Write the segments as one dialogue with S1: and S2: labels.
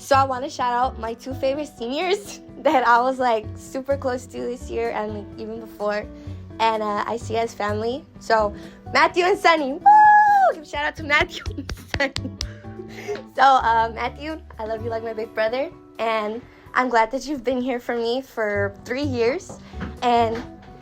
S1: So I want to shout out my 2 favorite seniors that I was like super close to this year and like even before. And I see as family. So Matthew and Sunny. Woo! Give a shout out to Matthew and Sunny. So Matthew, I love you like my big brother. And I'm glad that you've been here for me for 3 years. And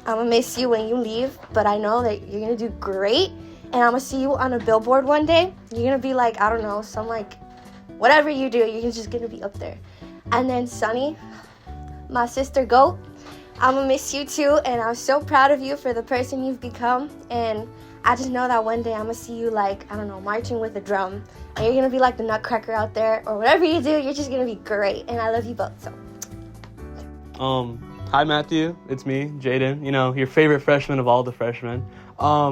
S1: I'm going to miss you when you leave. But I know that you're going to do great. And I'm going to see you on a billboard one day. You're going to be like, I don't know, some like, whatever you do, you're just going to be up there. And then Sunny, my sister Goat, I'm going to miss you too. And I'm so proud of you for the person you've become. And I just know that one day I'm going to see you like, I don't know, marching with a drum. And you're going to be like the nutcracker out there. Or whatever you do, you're just going to be great. And I love you both. So.
S2: Hi, Matthew. It's me, Jaden. You know, your favorite freshman of all the freshmen. I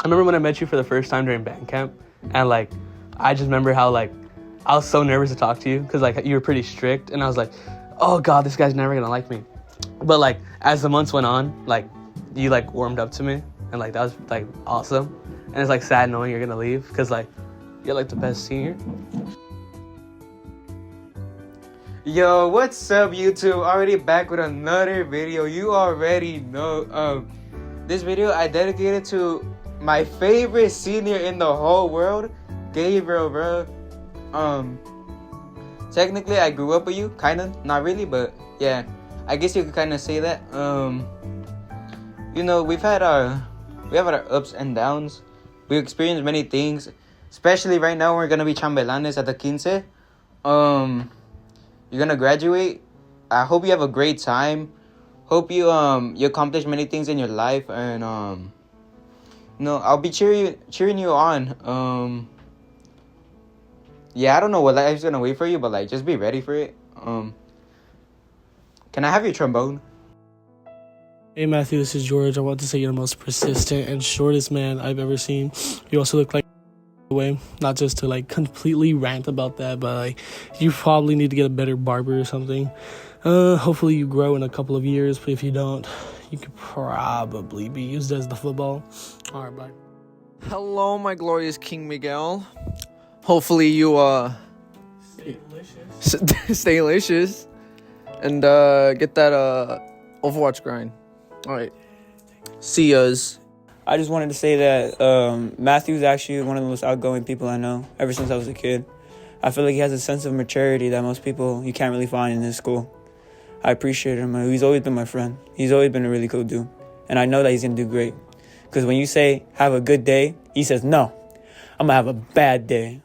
S2: remember when I met you for the first time during band camp. And, like, I just remember how, like, I was so nervous to talk to you because, like, you were pretty strict. And I was like, oh, God, this guy's never going to like me. But, like, as the months went on, like, you, like, warmed up to me. And, like, that was, like, awesome. And it's, like, sad knowing you're going to leave because, like, you're, like, the best senior.
S3: Yo, what's up, YouTube? Already back with another video. You already know. This video I dedicated to my favorite senior in the whole world, Gabriel, bro. Technically, I grew up with you, kinda, not really, but yeah, I guess you could kind of say that. You know, we have our ups and downs. We experienced many things, especially right now. We're gonna be chambelanes at the 15. You're gonna graduate. I hope you have a great time. Hope you accomplish many things in your life, and you know, I'll be cheering you on. Yeah, I don't know what life's gonna wait for you, but like, just be ready for it. Can I have your trombone?
S4: Hey Matthew, this is George. I want to say you're the most persistent and shortest man I've ever seen. You also look like way, not just to like completely rant about that, but like you probably need to get a better barber or something. Hopefully you grow in a couple of years, but if you don't, you could probably be used as the football. All right, bye.
S5: Hello, my glorious King Miguel. Hopefully you stay delicious and get that Overwatch grind. All right, see yas.
S6: I just wanted to say that Matthew's actually one of the most outgoing people I know ever since I was a kid. I feel like he has a sense of maturity that most people you can't really find in this school. I appreciate him. He's always been my friend. He's always been a really cool dude. And I know that he's going to do great. Because when you say, have a good day, he says, no, I'm going to have a bad day.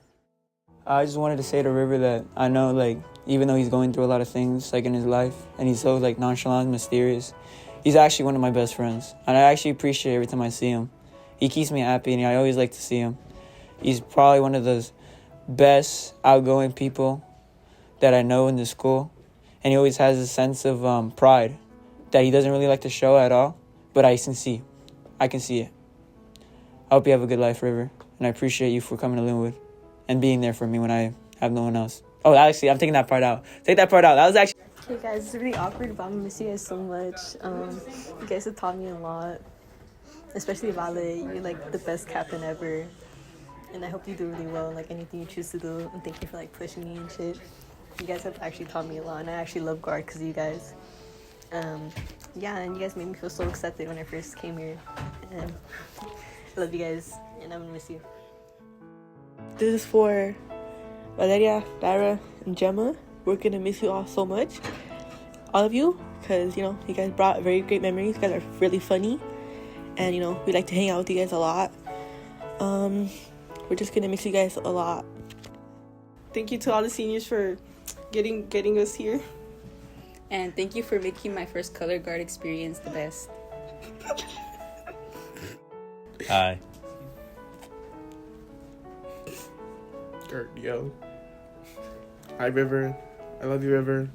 S6: I just wanted to say to River that I know, like, even though he's going through a lot of things, like, in his life, and he's so, like, nonchalant and mysterious, he's actually one of my best friends. And I actually appreciate every time I see him. He keeps me happy, and I always like to see him. He's probably one of those best outgoing people that I know in the school. And he always has a sense of pride that he doesn't really like to show at all, but I can see. I can see it. I hope you have a good life, River, and I appreciate you for coming to Linwood and being there for me when I have no one else. Oh, actually, I'm taking that part out. Take that part out. That was actually...
S7: Hey guys, it's really awkward, but I'm gonna miss you guys so much. You guys have taught me a lot, especially Vale. You're like the best captain ever, and I hope you do really well in like anything you choose to do. And thank you for like pushing me and shit. You guys have actually taught me a lot, and I actually love guard because of you guys. Yeah, and you guys made me feel so accepted when I first came here. And I love you guys, and I'm gonna miss you.
S8: This is for Valeria, Lara, and Gemma. We're gonna miss you all so much, all of you, because you know you guys brought very great memories. You guys are really funny, and you know we like to hang out with you guys a lot. We're just gonna miss you guys a lot.
S9: Thank you to all the seniors for getting us here.
S10: And thank you for making my first color guard experience the best.
S11: Hi.
S12: Yo. Hi, River. I love you, River.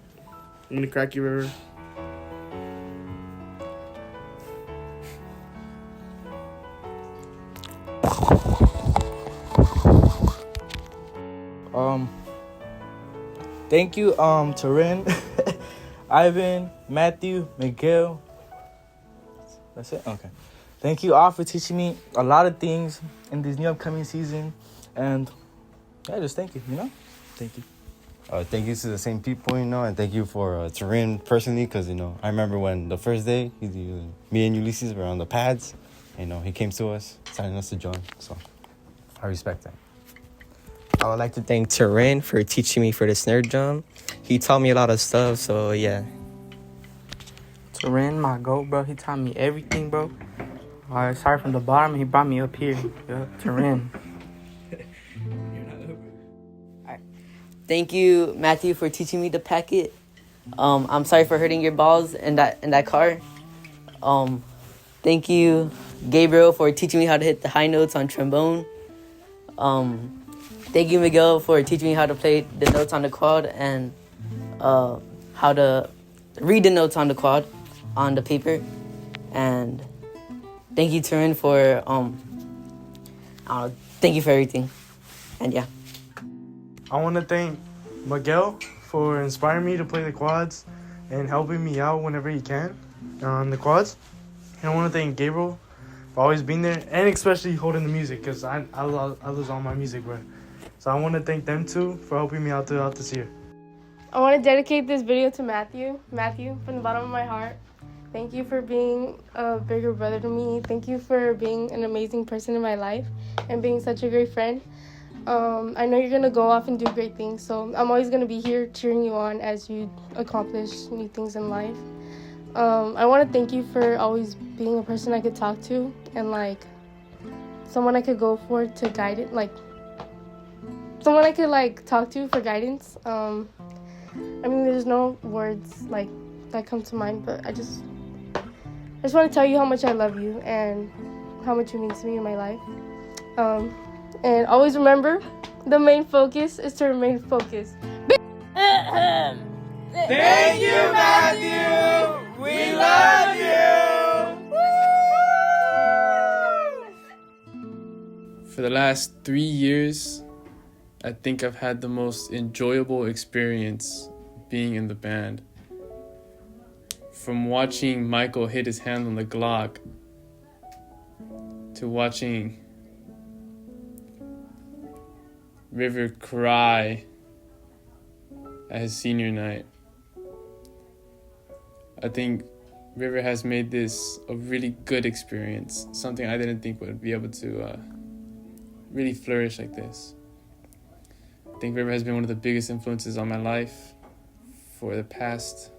S12: I'm gonna crack you, River.
S13: Thank you, to Ren, Ivan, Matthew, Miguel. That's it? Okay. Thank you all for teaching me a lot of things in this new upcoming season. And yeah, just thank you, you know? Thank you.
S11: thank you to the same people, and thank you for Turin personally, because, I remember when the first day, me and Ulysses were on the pads, he came to us, telling us to join, so I respect that.
S14: I would like to thank Turin for teaching me for the snare drum. He taught me a lot of stuff, so yeah.
S15: Turin, my goat, bro. He taught me everything, bro. I started from the bottom, he brought me up here. Yeah, Turin.
S16: Thank you, Matthew, for teaching me to pack it. I'm sorry for hurting your balls in that car. Thank you, Gabriel, for teaching me how to hit the high notes on trombone. Thank you, Miguel, for teaching me how to play the notes on the quad and how to read the notes on the quad on the paper. And thank you, Turin, for thank you for everything. And yeah.
S12: I want to thank Miguel for inspiring me to play the quads and helping me out whenever he can on the quads. And I want to thank Gabriel for always being there and especially holding the music, because I lose all my music, bro. So I want to thank them too for helping me out throughout this year.
S17: I want to dedicate this video to Matthew. Matthew, from the bottom of my heart, thank you for being a bigger brother to me. Thank you for being an amazing person in my life and being such a great friend. I know you're going to go off and do great things, so I'm always going to be here cheering you on as you accomplish new things in life. I want to thank you for always being a person I could talk to and, someone I could go for to guide it, someone I could, talk to for guidance. There's no words, that come to mind, but I just want to tell you how much I love you and how much you mean to me in my life. And always remember, the main focus is to remain focused.
S18: Thank you, Matthew! We love you!
S19: For the last 3 years, I think I've had the most enjoyable experience being in the band. From watching Michael hit his hand on the Glock to watching River cry at his senior night. I think River has made this a really good experience, something I didn't think would be able to really flourish like this. I think River has been one of the biggest influences on my life for the past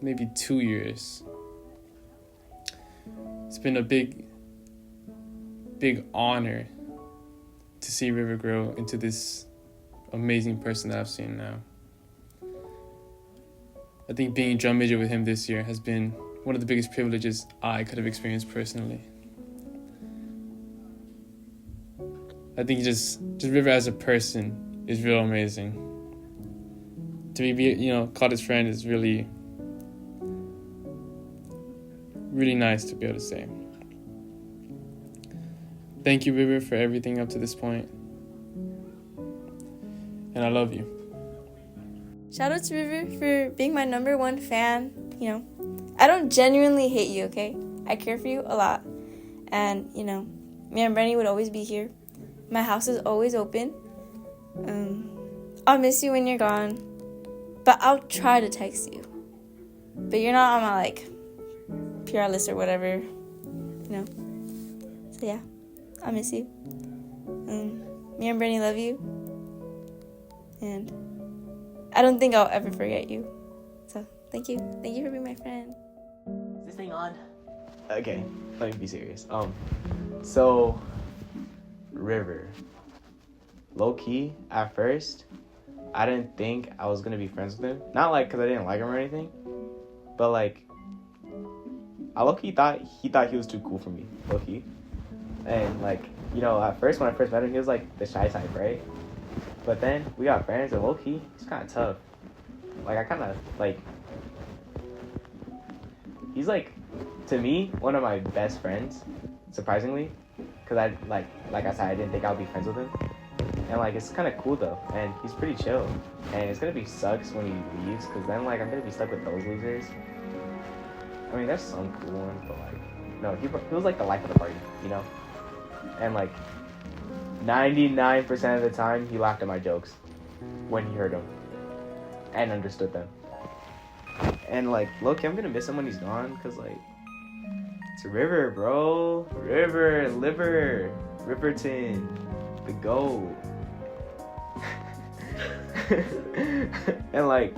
S19: maybe 2 years. It's been a big honor to see River grow into this amazing person that I've seen now. I think being drum major with him this year has been one of the biggest privileges I could have experienced personally. I think just River as a person is real amazing. To be called his friend is really nice to be able to say. Thank you, River, for everything up to this point. And I love you.
S20: Shout out to River for being my #1 fan. I don't genuinely hate you, okay? I care for you a lot. And, me and Brenny would always be here. My house is always open. I'll miss you when you're gone. But I'll try to text you. But you're not on my, PR list or whatever. So, yeah. I miss you. Me and Brenny love you. And I don't think I'll ever forget you. So, thank you. Thank you for being my friend.
S21: Is this thing on? Okay, let me be serious. So, River. Low-key, at first, I didn't think I was gonna be friends with him. Not, because I didn't like him or anything. But, I low-key thought he was too cool for me. Low-key. And, at first, when I first met him, he was, the shy type, right? But then, we got friends, and low-key, he's kind of tough. I kind of, he's, to me, one of my best friends, surprisingly. Because like I said, I didn't think I would be friends with him. And, it's kind of cool, though. And he's pretty chill. And it's going to be sucks when he leaves, because then, I'm going to be stuck with those losers. There's some cool ones, but, no, he was, the life of the party, And, 99% of the time, he laughed at my jokes. when he heard them and understood them. And like, low-key, I'm gonna miss him when he's gone, cause like, it's River, bro. Riverton, the GOAT. And like,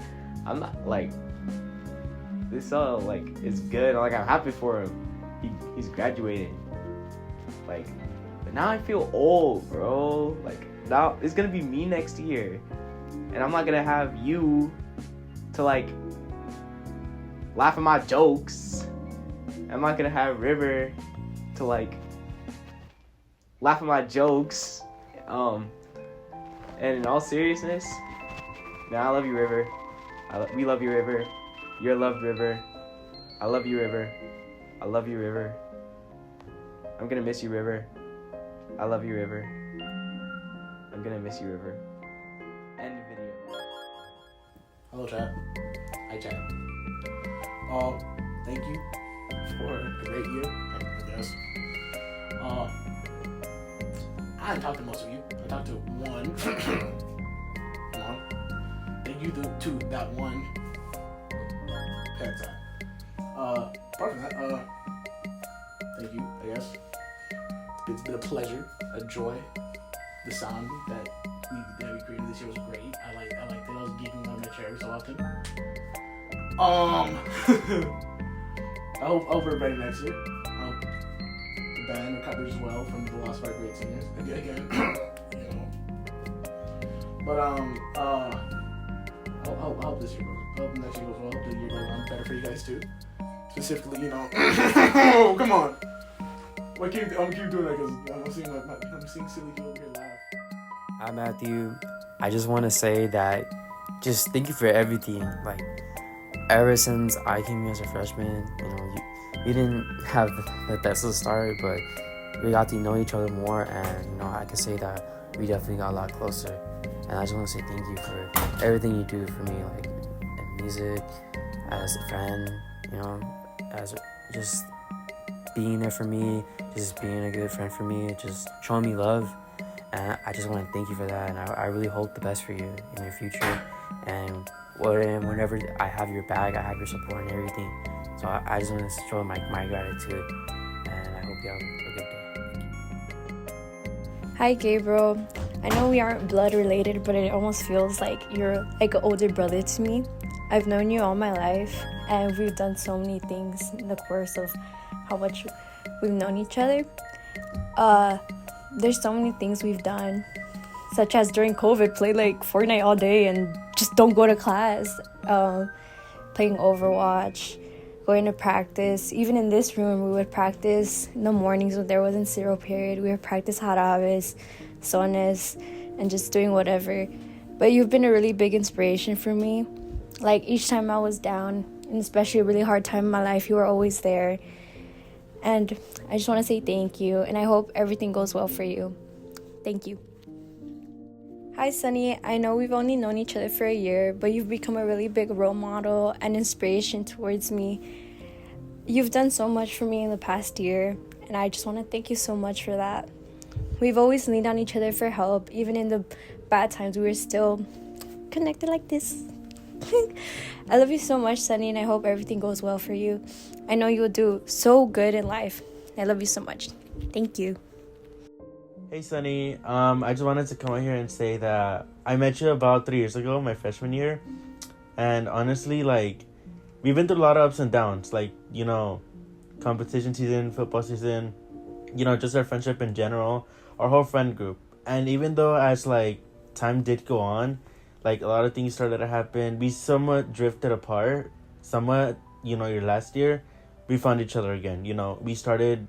S21: I'm not like, this all like is good. Like, I'm happy for him. He's graduating. Like, but now I feel old, bro. Like, now it's gonna be me next year, and I'm not gonna have you to like laugh at my jokes. I'm not gonna have River to like laugh at my jokes. And in all seriousness, man, I love you, River. We love you, River. You're loved, River. I love you, River. I love you, River. I'm gonna miss you, River. I love you, River. I'm gonna miss you, River. End video.
S4: Hello, chat. Hi, chat. Thank you for a great year, I guess. I didn't talk to most of you. I talked to one. Come on. Thank you to that one. Parent time. Apart from that, thank you, I guess. It's been a pleasure, a joy. The sound that we created this year was great. I liked it. I was geeking on my chair every so often. I hope everybody next year. I hope the band recovers well from the loss of our great singers. Again, you know. But I hope this year goes. I hope next year goes well. I hope the year goes on better for you guys too. Specifically, you know. Oh, come on. I'm keep doing that because I'm seeing silly people over here laugh.
S1: Hi, Matthew. I just want to say that just thank you for everything. Like, ever since I came here as a freshman, you know, we didn't have the best of the start, but we got to know each other more, and you know, I can say that we definitely got a lot closer. And I just want to say thank you for everything you do for me, like in music, as a friend, you know, as just being there for me, just being a good friend for me, just showing me love. And I just want to thank you for that, and I really hope the best for you in your future. And whenever I have your back, I have your support and everything. So I just want to show my gratitude, and I hope you have a good day.
S20: Hi, Gabriel. I know we aren't blood related, but it almost feels like you're like an older brother to me. I've known you all my life, and we've done so many things in the course of how much we've known each other. There's so many things we've done, such as during COVID, play like Fortnite all day and just don't go to class, playing Overwatch, going to practice. Even in this room, we would practice in the mornings when there wasn't zero period. We would practice jarabes, sones, and just doing whatever. But you've been a really big inspiration for me. Like, each time I was down, and especially a really hard time in my life, you were always there. And I just want to say thank you, and I hope everything goes well for you. Thank you. Hi, Sunny. I know we've only known each other for a year, but you've become a really big role model and inspiration towards me. You've done so much for me in the past year, and I just want to thank you so much for that. We've always leaned on each other for help. Even in the bad times, we were still connected like this. I love you so much, Sunny, and I hope everything goes well for you. I know you will do so good in life. I love you so much. Thank you.
S22: Hey, Sunny. I just wanted to come out here and say that I met you about 3 years ago, my freshman year. And honestly, like, we've been through a lot of ups and downs. Like, you know, competition season, football season, you know, just our friendship in general, our whole friend group. And even though as, like, time did go on, like, a lot of things started to happen, we somewhat drifted apart. Somewhat, you know, your last year, we found each other again. You know, we started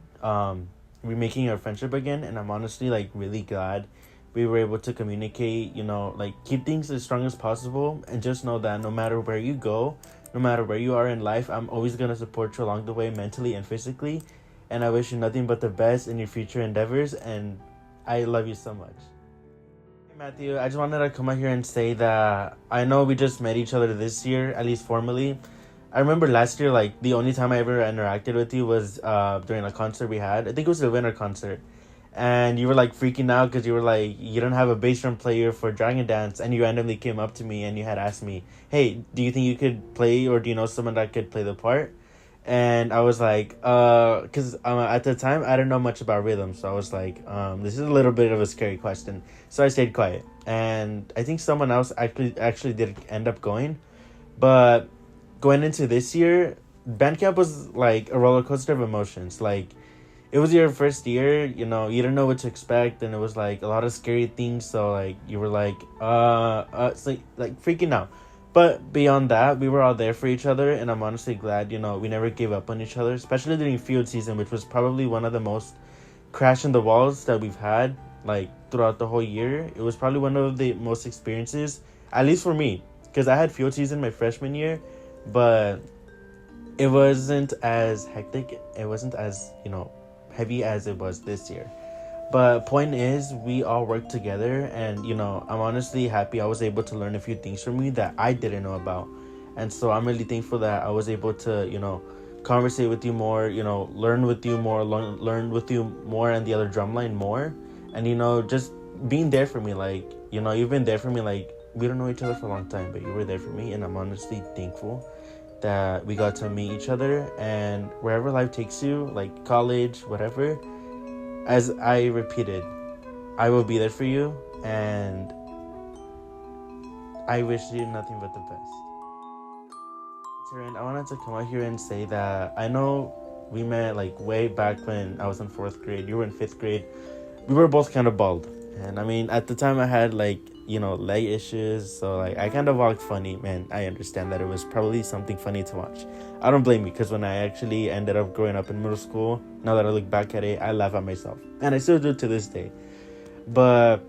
S22: remaking our friendship again, and I'm honestly, like, really glad we were able to communicate, you know, like, keep things as strong as possible, and just know that no matter where you go, no matter where you are in life, I'm always going to support you along the way, mentally and physically, and I wish you nothing but the best in your future endeavors, and I love you so much. Hey, Matthew, I just wanted to come out here and say that I know we just met each other this year, at least formally. I remember last year, like, the only time I ever interacted with you was during a concert we had. I think it was the winter concert. and you were like freaking out because you were like, you don't have a bass drum player for Dragon Dance, and you randomly came up to me and you had asked me, hey, do you think you could play, or do you know someone that could play the part? And I was like, because at the time I didn't know much about rhythm, so I was like, this is a little bit of a scary question, so I stayed quiet. And I think someone else actually did end up going, but going into this year, band camp was like a roller coaster of emotions. Like, it was your first year, you know, you didn't know what to expect, and it was like a lot of scary things. So like you were like, it's like freaking out. But beyond that, we were all there for each other, and I'm honestly glad, you know, we never gave up on each other, especially during field season, which was probably one of the most crash in the walls that we've had, like, throughout the whole year. It was probably one of the most experiences, at least for me, because I had field season my freshman year, but it wasn't as hectic, it wasn't as, you know, heavy as it was this year. But point is, we all worked together, and, you know, I'm honestly happy I was able to learn a few things from you that I didn't know about. And so I'm really thankful that I was able to, you know, conversate with you more, you know, learn with you more, learn with you more, and the other drumline more. And, you know, just being there for me, like, you know, you've been there for me, like, we don't know each other for a long time, but you were there for me, and I'm honestly thankful that we got to meet each other. And wherever life takes you, like college, whatever, as I repeated, I will be there for you, and I wish you nothing but the best. Taryn, I wanted to come out here and say that I know we met like way back when I was in 4th grade. You were in 5th grade. We were both kind of bald. And I mean, at the time I had like, you know, leg issues. So like I kind of walked funny, man. I understand that it was probably something funny to watch. I don't blame you, because when I actually ended up growing up in middle school, now that I look back at it, I laugh at myself. And I still do to this day. But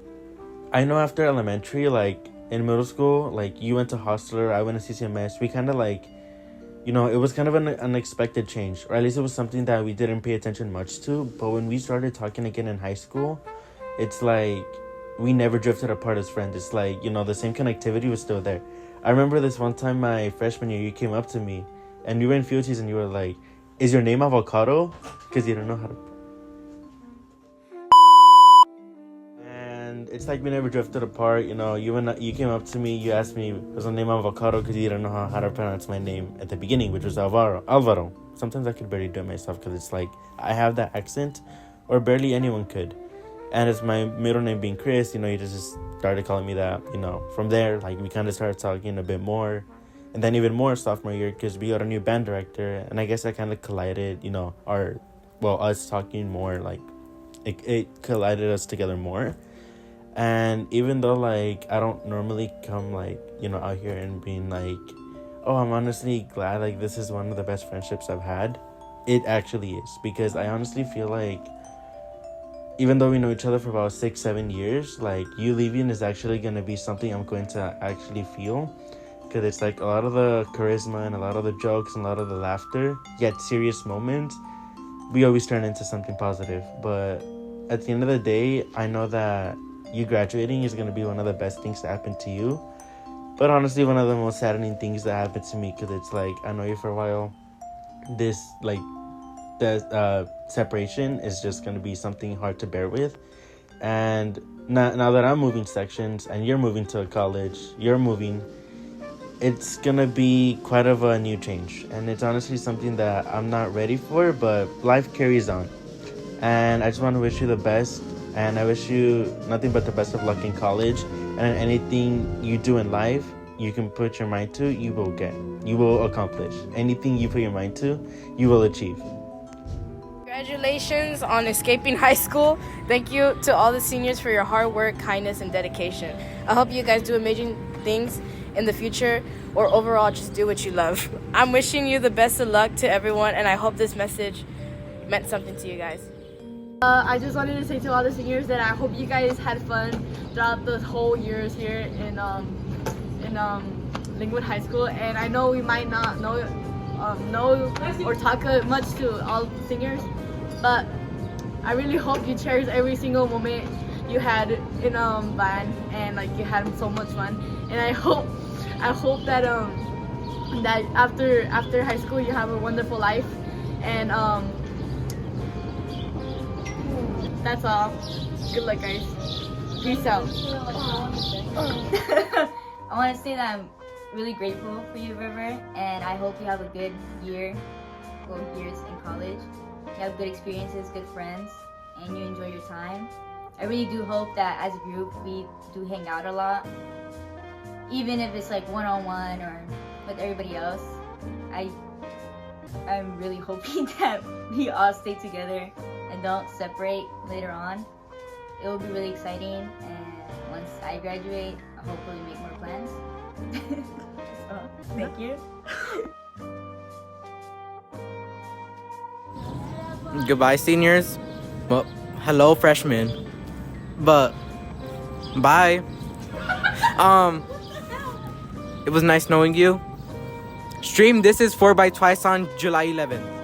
S22: I know after elementary, like in middle school, like you went to Hostler, I went to CCMS. We kind of like, you know, it was kind of an unexpected change. Or at least it was something that we didn't pay attention much to. But when we started talking again in high school, it's like we never drifted apart as friends. It's like, you know, the same connectivity was still there. I remember this one time my freshman year, you came up to me and you were in field season, and you were like, is your name Avocado? Because you don't know how to. And it's like we never drifted apart. You know, you came up to me, you asked me, was my name Avocado? Because you didn't know how to pronounce my name at the beginning, which was Alvaro. Sometimes I could barely do it myself, because it's like I have that accent, or barely anyone could. And it's my middle name being Chris, you know, you just started calling me that, you know. From there, like, we kind of started talking a bit more. And then even more sophomore year, because we got a new band director. And I guess that kind of collided, you know, us talking more, like, it collided us together more. And even though, like, I don't normally come, like, you know, out here and being like, oh, I'm honestly glad, like, this is one of the best friendships I've had. It actually is. Because I honestly feel like, even though we know each other for about 6-7 years, like, you leaving is actually going to be something I'm going to actually feel. Because it's like a lot of the charisma and a lot of the jokes and a lot of the laughter, yet serious moments, we always turn into something positive. But at the end of the day, I know that you graduating is going to be one of the best things to happen to you. But honestly, one of the most saddening things that happened to me, because it's like, I know you for a while. This, like, the separation is just going to be something hard to bear with. And now that I'm moving sections and you're moving to a college, it's going to be quite of a new change. And it's honestly something that I'm not ready for, but life carries on. And I just want to wish you the best. And I wish you nothing but the best of luck in college. And anything you do in life, you can put your mind to, you will get. You will accomplish. Anything you put your mind to, you will achieve.
S2: Congratulations on escaping high school. Thank you to all the seniors for your hard work, kindness, and dedication. I hope you guys do amazing things in the future, or overall just do what you love. I'm wishing you the best of luck to everyone, and I hope this message meant something to you guys.
S3: I just wanted to say to all the seniors that I hope you guys had fun throughout the whole years here in Linwood High School. And I know we might not know or talk much to all seniors, but I really hope you cherish every single moment you had in band, and like you had so much fun. And I hope that that after high school you have a wonderful life, and that's all. Good luck, guys. Peace out.
S5: I want to say that I'm really grateful for you, River, and I hope you have a good years in college. You have good experiences, good friends, and you enjoy your time. I really do hope that as a group we do hang out a lot, even if it's like one-on-one or with everybody else. I'm really hoping that we all stay together and don't separate later on. It will be really exciting, and once I graduate, I'll hopefully make more plans. So, thank you.
S15: Goodbye, seniors. Well, hello, freshmen. But bye. It was nice knowing you. Stream This Is 4 by Twice on July 11th.